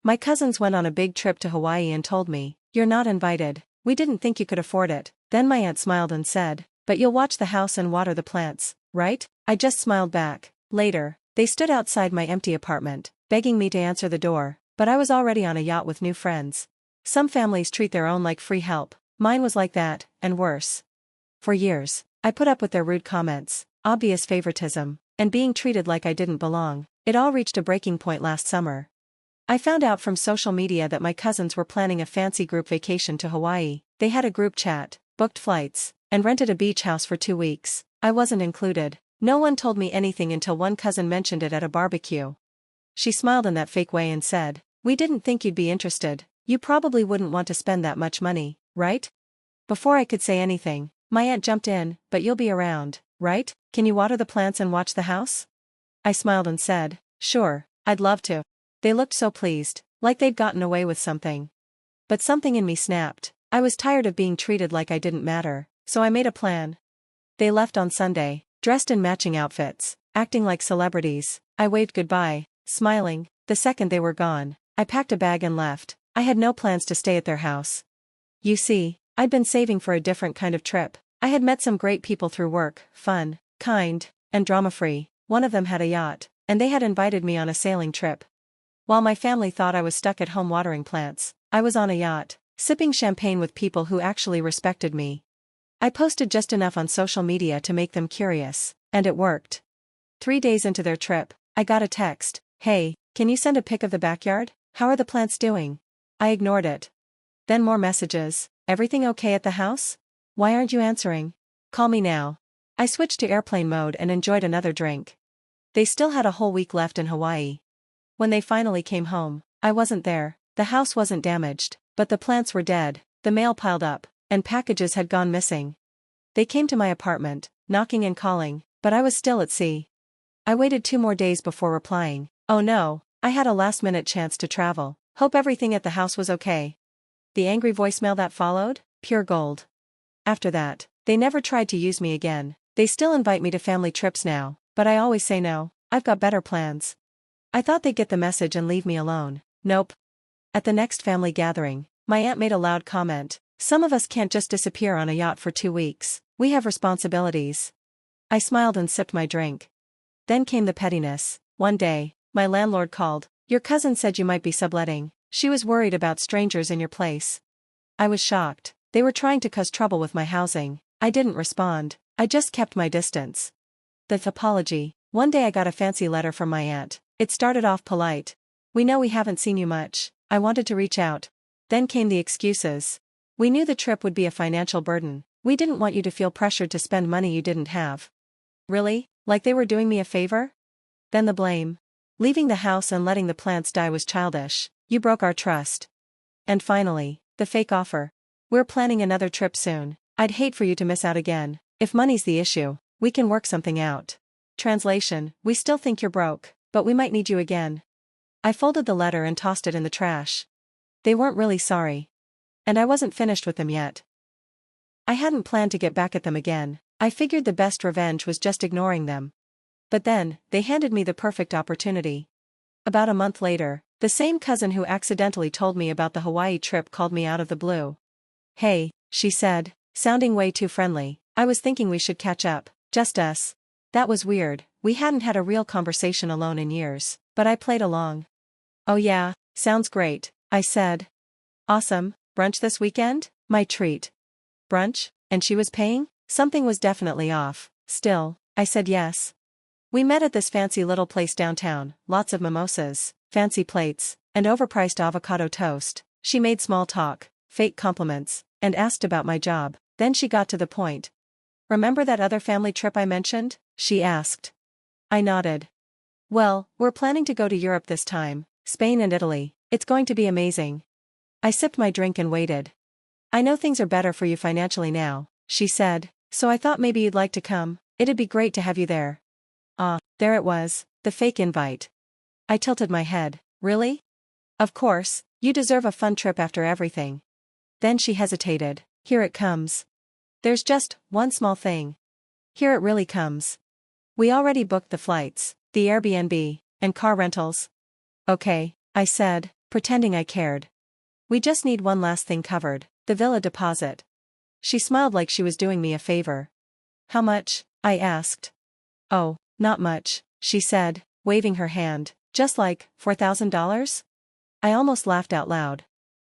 My cousins went on a big trip to Hawaii and told me, "You're not invited. We didn't think you could afford it." Then my aunt smiled and said, "But you'll watch the house and water the plants, right?" I just smiled back. Later, they stood outside my empty apartment, begging me to answer the door, but I was already on a yacht with new friends. Some families treat their own like free help. Mine was like that, and worse. For years, I put up with their rude comments, obvious favoritism, and being treated like I didn't belong. It all reached a breaking point last summer. I found out from social media that my cousins were planning a fancy group vacation to Hawaii. They had a group chat, booked flights, and rented a beach house for 2 weeks. I wasn't included. No one told me anything until one cousin mentioned it at a barbecue. She smiled in that fake way and said, "We didn't think you'd be interested. You probably wouldn't want to spend that much money, right?" Before I could say anything, my aunt jumped in, "But you'll be around, right? Can you water the plants and watch the house?" I smiled and said, "Sure, I'd love to." They looked so pleased, like they'd gotten away with something. But something in me snapped. I was tired of being treated like I didn't matter, so I made a plan. They left on Sunday, dressed in matching outfits, acting like celebrities. I waved goodbye, smiling. The second they were gone, I packed a bag and left. I had no plans to stay at their house. You see, I'd been saving for a different kind of trip. I had met some great people through work, fun, kind, and drama-free. One of them had a yacht, and they had invited me on a sailing trip. While my family thought I was stuck at home watering plants, I was on a yacht, sipping champagne with people who actually respected me. I posted just enough on social media to make them curious, and it worked. 3 days into their trip, I got a text, "Hey, can you send a pic of the backyard? How are the plants doing?" I ignored it. Then more messages, "Everything okay at the house? Why aren't you answering? Call me now." I switched to airplane mode and enjoyed another drink. They still had a whole week left in Hawaii. When they finally came home, I wasn't there. The house wasn't damaged, but the plants were dead, the mail piled up, and packages had gone missing. They came to my apartment, knocking and calling, but I was still at sea. I waited 2 more days before replying. Oh no, I had a last-minute chance to travel. Hope everything at the house was okay. The angry voicemail that followed? Pure gold. After that, they never tried to use me again. They still invite me to family trips now, but I always say no. I've got better plans. I thought they'd get the message and leave me alone. Nope. At the next family gathering, my aunt made a loud comment. "Some of us can't just disappear on a yacht for 2 weeks. We have responsibilities." I smiled and sipped my drink. Then came the pettiness. One day, my landlord called. "Your cousin said you might be subletting. She was worried about strangers in your place." I was shocked. They were trying to cause trouble with my housing. I didn't respond. I just kept my distance. The apology. One day I got a fancy letter from my aunt. It started off polite. "We know we haven't seen you much. I wanted to reach out." Then came the excuses. "We knew the trip would be a financial burden. We didn't want you to feel pressured to spend money you didn't have." Really? Like they were doing me a favor? Then the blame. "Leaving the house and letting the plants die was childish. You broke our trust." And finally, the fake offer. "We're planning another trip soon. I'd hate for you to miss out again. If money's the issue, we can work something out." Translation: "We still think you're broke, but we might need you again." I folded the letter and tossed it in the trash. They weren't really sorry. And I wasn't finished with them yet. I hadn't planned to get back at them again. I figured the best revenge was just ignoring them. But then, they handed me the perfect opportunity. About a month later, the same cousin who accidentally told me about the Hawaii trip called me out of the blue. "Hey," she said, sounding way too friendly, "I was thinking we should catch up, just us." That was weird. We hadn't had a real conversation alone in years, but I played along. "Oh yeah, sounds great," I said. "Awesome, brunch this weekend?" My treat. Brunch? And she was paying? Something was definitely off. Still, I said yes. We met at this fancy little place downtown, lots of mimosas, fancy plates, and overpriced avocado toast. She made small talk, fake compliments, and asked about my job. Then she got to the point. "Remember that other family trip I mentioned?" she asked. I nodded. "Well, we're planning to go to Europe this time, Spain and Italy. It's going to be amazing." I sipped my drink and waited. "I know things are better for you financially now," she said, "so I thought maybe you'd like to come. It'd be great to have you there." There it was, the fake invite. I tilted my head. "Really? Of course, you deserve a fun trip after everything." Then she hesitated. "Here it comes. There's just one small thing." Here it really comes. "We already booked the flights, the Airbnb, and car rentals." "Okay," I said. pretending I cared. We just need one last thing covered, the villa deposit. She smiled like she was doing me a favor. How much? I asked. Oh, not much, she said, waving her hand, just like, $4,000? I almost laughed out loud.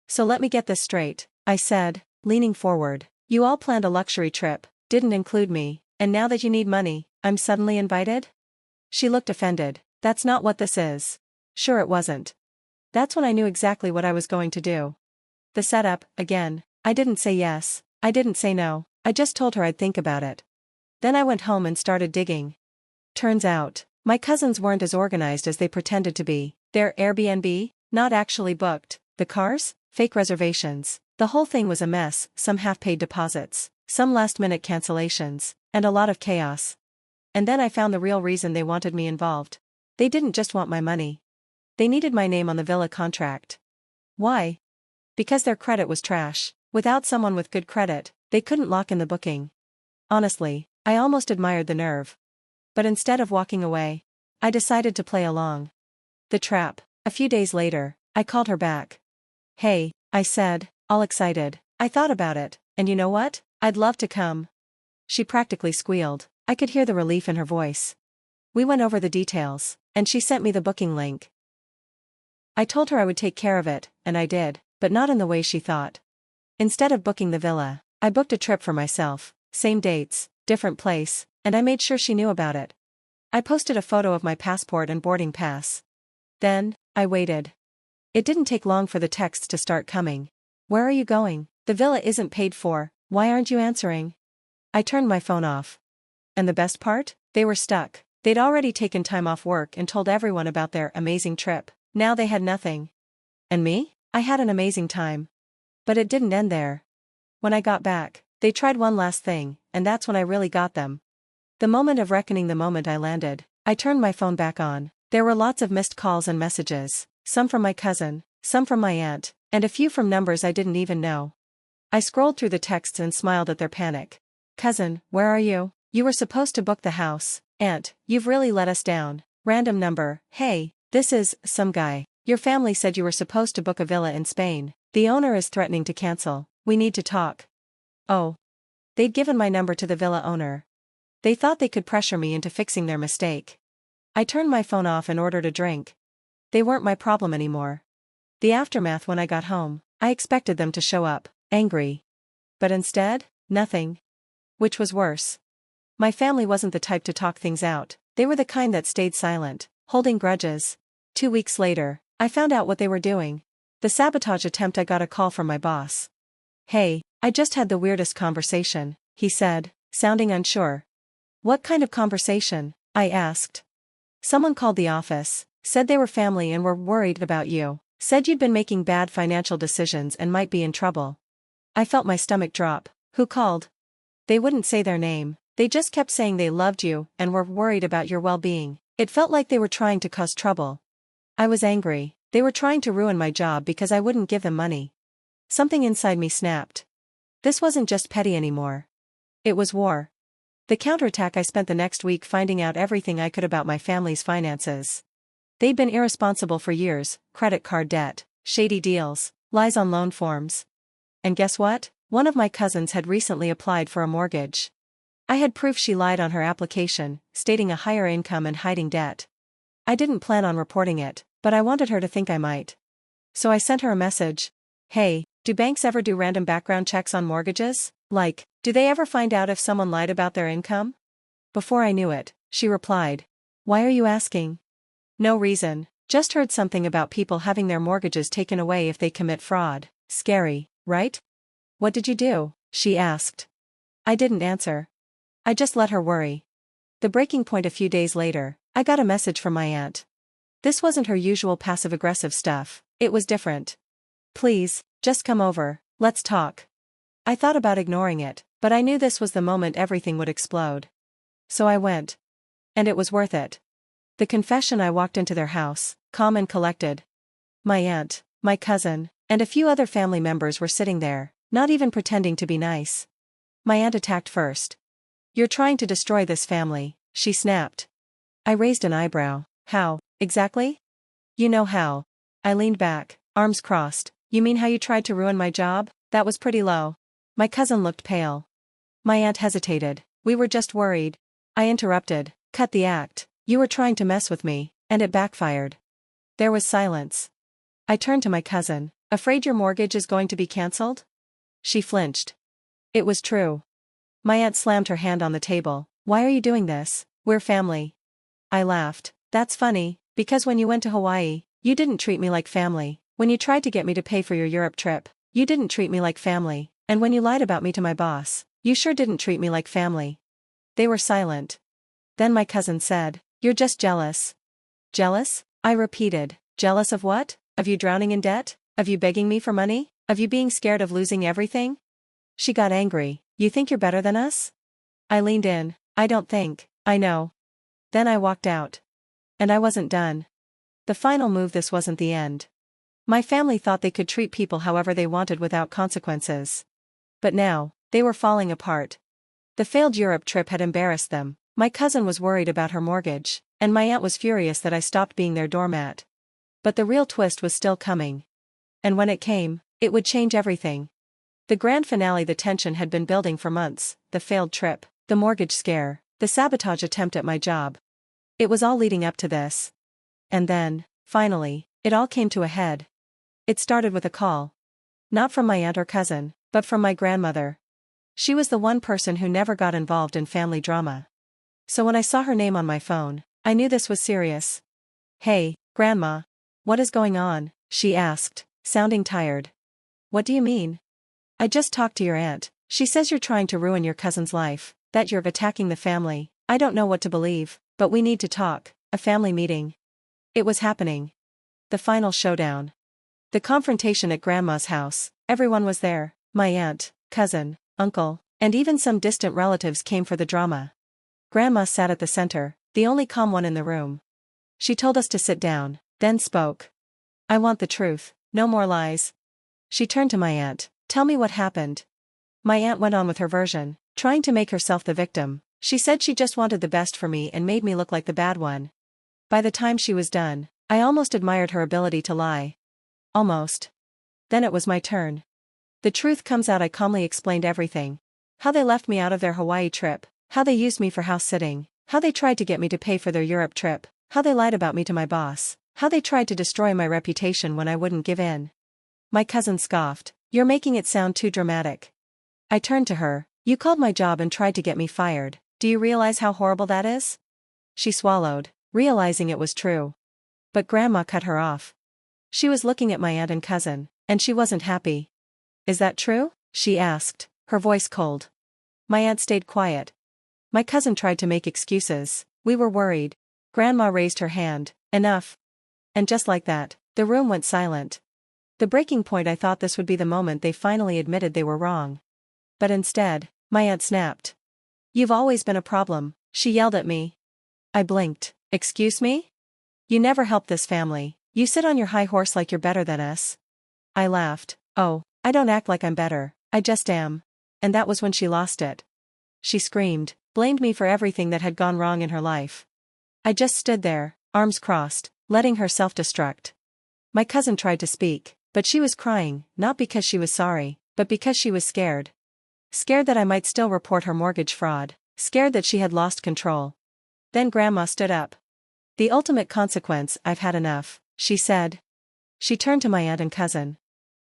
So let me get this straight, I said, leaning forward. You all planned a luxury trip, didn't include me, and now that you need money, I'm suddenly invited? She looked offended. That's not what this is. Sure it wasn't. That's when I knew exactly what I was going to do. The setup, again. I didn't say yes, I didn't say no, I just told her I'd think about it. Then I went home and started digging. Turns out, my cousins weren't as organized as they pretended to be. Their Airbnb, not actually booked. The cars, fake reservations. The whole thing was a mess, some half-paid deposits, some last-minute cancellations, and a lot of chaos. And then I found the real reason they wanted me involved. They didn't just want my money. They needed my name on the villa contract. Why? Because their credit was trash. Without someone with good credit, they couldn't lock in the booking. Honestly, I almost admired the nerve. But instead of walking away, I decided to play along. The trap. A few days later, I called her back. Hey, I said, all excited, I thought about it, and you know what? I'd love to come. She practically squealed. I could hear the relief in her voice. We went over the details, and she sent me the booking link. I told her I would take care of it, and I did, but not in the way she thought. Instead of booking the villa, I booked a trip for myself, same dates, different place, and I made sure she knew about it. I posted a photo of my passport and boarding pass. Then, I waited. It didn't take long for the texts to start coming. Where are you going? The villa isn't paid for, why aren't you answering? I turned my phone off. And the best part? They were stuck. They'd already taken time off work and told everyone about their amazing trip. Now they had nothing. And me? I had an amazing time. But it didn't end there. When I got back, they tried one last thing, and that's when I really got them. The moment of reckoning, the moment I landed, I turned my phone back on. There were lots of missed calls and messages, some from my cousin, some from my aunt, and a few from numbers I didn't even know. I scrolled through the texts and smiled at their panic. Cousin, where are you? You were supposed to book the house. Aunt, you've really let us down. Random number, hey, this is some guy. Your family said you were supposed to book a villa in Spain. The owner is threatening to cancel. We need to talk. Oh. They'd given my number to the villa owner. They thought they could pressure me into fixing their mistake. I turned my phone off and ordered a drink. They weren't my problem anymore. The aftermath: when I got home, I expected them to show up, angry. But instead, nothing. Which was worse. My family wasn't the type to talk things out. They were the kind that stayed silent, holding grudges. 2 weeks later, I found out what they were doing. The sabotage attempt. I got a call from my boss. Hey, I just had the weirdest conversation, he said, sounding unsure. What kind of conversation? I asked. Someone called the office, said they were family and were worried about you, said you'd been making bad financial decisions and might be in trouble. I felt my stomach drop. Who called? They wouldn't say their name. They just kept saying they loved you and were worried about your well-being. It felt like they were trying to cause trouble. I was angry. They were trying to ruin my job because I wouldn't give them money. Something inside me snapped. This wasn't just petty anymore. It was war. The counterattack. I spent the next week finding out everything I could about my family's finances. They'd been irresponsible for years: credit card debt, shady deals, lies on loan forms. And guess what? One of my cousins had recently applied for a mortgage. I had proof she lied on her application, stating a higher income and hiding debt. I didn't plan on reporting it, but I wanted her to think I might. So I sent her a message. Hey, do banks ever do random background checks on mortgages? Like, do they ever find out if someone lied about their income? Before I knew it, she replied. Why are you asking? No reason, just heard something about people having their mortgages taken away if they commit fraud. Scary, right? What did you do? She asked. I didn't answer. I just let her worry. The breaking point: a few days later, I got a message from my aunt. This wasn't her usual passive-aggressive stuff. It was different. Please, just come over, let's talk. I thought about ignoring it, but I knew this was the moment everything would explode. So I went. And it was worth it. The confession: I walked into their house, calm and collected. My aunt, my cousin, and a few other family members were sitting there, not even pretending to be nice. My aunt attacked first. You're trying to destroy this family, she snapped. I raised an eyebrow. How, exactly? You know how. I leaned back. arms crossed. You mean how you tried to ruin my job? That was pretty low. My cousin looked pale. My aunt hesitated. We were just worried. I interrupted. Cut the act. You were trying to mess with me, and it backfired. There was silence. I turned to my cousin. Afraid your mortgage is going to be cancelled? She flinched. It was true. My aunt slammed her hand on the table. Why are you doing this? We're family. I laughed. That's funny, because when you went to Hawaii, you didn't treat me like family. When you tried to get me to pay for your Europe trip, you didn't treat me like family. And when you lied about me to my boss, you sure didn't treat me like family. They were silent. Then my cousin said, You're just jealous. Jealous? I repeated. Jealous of what? Of you drowning in debt? Of you begging me for money? Of you being scared of losing everything? She got angry. You think you're better than us? I leaned in. I don't think. I know. Then I walked out. And I wasn't done. The final move. This wasn't the end. My family thought they could treat people however they wanted without consequences. But now, they were falling apart. The failed Europe trip had embarrassed them. My cousin was worried about her mortgage, and my aunt was furious that I stopped being their doormat. But the real twist was still coming. And when it came, it would change everything. The grand finale. The tension had been building for months, the failed trip, the mortgage scare, the sabotage attempt at my job. It was all leading up to this. And then, finally, it all came to a head. It started with a call. Not from my aunt or cousin, but from my grandmother. She was the one person who never got involved in family drama. So when I saw her name on my phone, I knew this was serious. Hey, Grandma. What is going on? She asked, sounding tired. What do you mean? I just talked to your aunt. She says you're trying to ruin your cousin's life, that you're attacking the family. I don't know what to believe, but we need to talk. A family meeting. It was happening. The final showdown. The confrontation at Grandma's house. Everyone was there. My aunt, cousin, uncle, and even some distant relatives came for the drama. Grandma sat at the center, the only calm one in the room. She told us to sit down, then spoke. I want the truth, no more lies. She turned to my aunt. Tell me what happened. My aunt went on with her version, trying to make herself the victim. She said she just wanted the best for me and made me look like the bad one. By the time she was done, I almost admired her ability to lie. Almost. Then it was my turn. The truth comes out. I calmly explained everything. How they left me out of their Hawaii trip, how they used me for house sitting, how they tried to get me to pay for their Europe trip, how they lied about me to my boss, how they tried to destroy my reputation when I wouldn't give in. My cousin scoffed. You're making it sound too dramatic. I turned to her. You called my job and tried to get me fired. Do you realize how horrible that is? She swallowed, realizing it was true. But Grandma cut her off. She was looking at my aunt and cousin, and she wasn't happy. Is that true? She asked, her voice cold. My aunt stayed quiet. My cousin tried to make excuses. We were worried. Grandma raised her hand. Enough. And just like that, the room went silent. The breaking point. I thought this would be the moment they finally admitted they were wrong. But instead, my aunt snapped. You've always been a problem, she yelled at me. I blinked. Excuse me? You never helped this family. You sit on your high horse like you're better than us. I laughed. Oh, I don't act like I'm better, I just am. And that was when she lost it. She screamed, blamed me for everything that had gone wrong in her life. I just stood there, arms crossed, letting her self-destruct. My cousin tried to speak, but she was crying, not because she was sorry, but because she was scared. Scared that I might still report her mortgage fraud, scared that she had lost control. Then Grandma stood up. The ultimate consequence. I've had enough, she said. She turned to my aunt and cousin.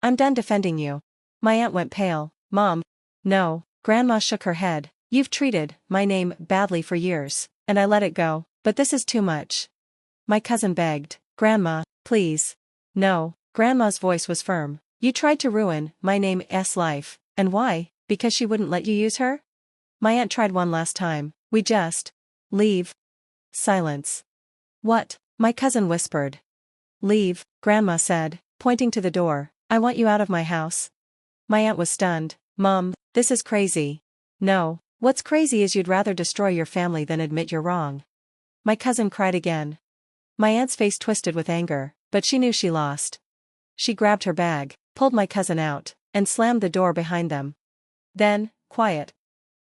I'm done defending you. My aunt went pale. Mom. No. Grandma shook her head. You've treated my name badly for years, and I let it go, but this is too much. My cousin begged. Grandma, please. No. Grandma's voice was firm. You tried to ruin my name's life, and why? Because she wouldn't let you use her? My aunt tried one last time. We just leave. Silence. What? My cousin whispered. Leave, Grandma said, pointing to the door. I want you out of my house. My aunt was stunned. Mom, this is crazy. No, what's crazy is you'd rather destroy your family than admit you're wrong. My cousin cried again. My aunt's face twisted with anger, but she knew she lost. She grabbed her bag, pulled my cousin out, and slammed the door behind them. Then, quiet.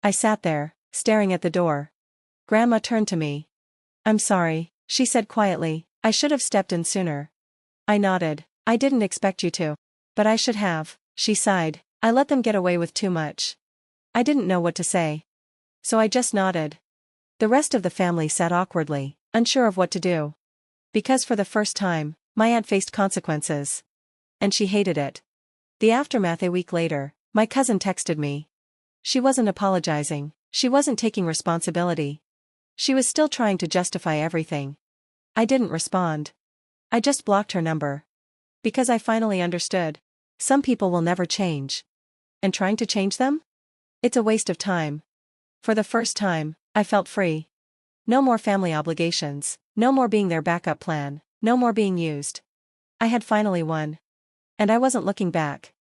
I sat there, staring at the door. Grandma turned to me. I'm sorry, she said quietly. I should have stepped in sooner. I nodded. I didn't expect you to. But I should have, she sighed. I let them get away with too much. I didn't know what to say. So I just nodded. The rest of the family sat awkwardly, unsure of what to do. Because for the first time, my aunt faced consequences. And she hated it. The aftermath: a week later, my cousin texted me. She wasn't apologizing, she wasn't taking responsibility. She was still trying to justify everything. I didn't respond. I just blocked her number. Because I finally understood. Some people will never change. And trying to change them? It's a waste of time. For the first time, I felt free. No more family obligations, no more being their backup plan, no more being used. I had finally won. And I wasn't looking back.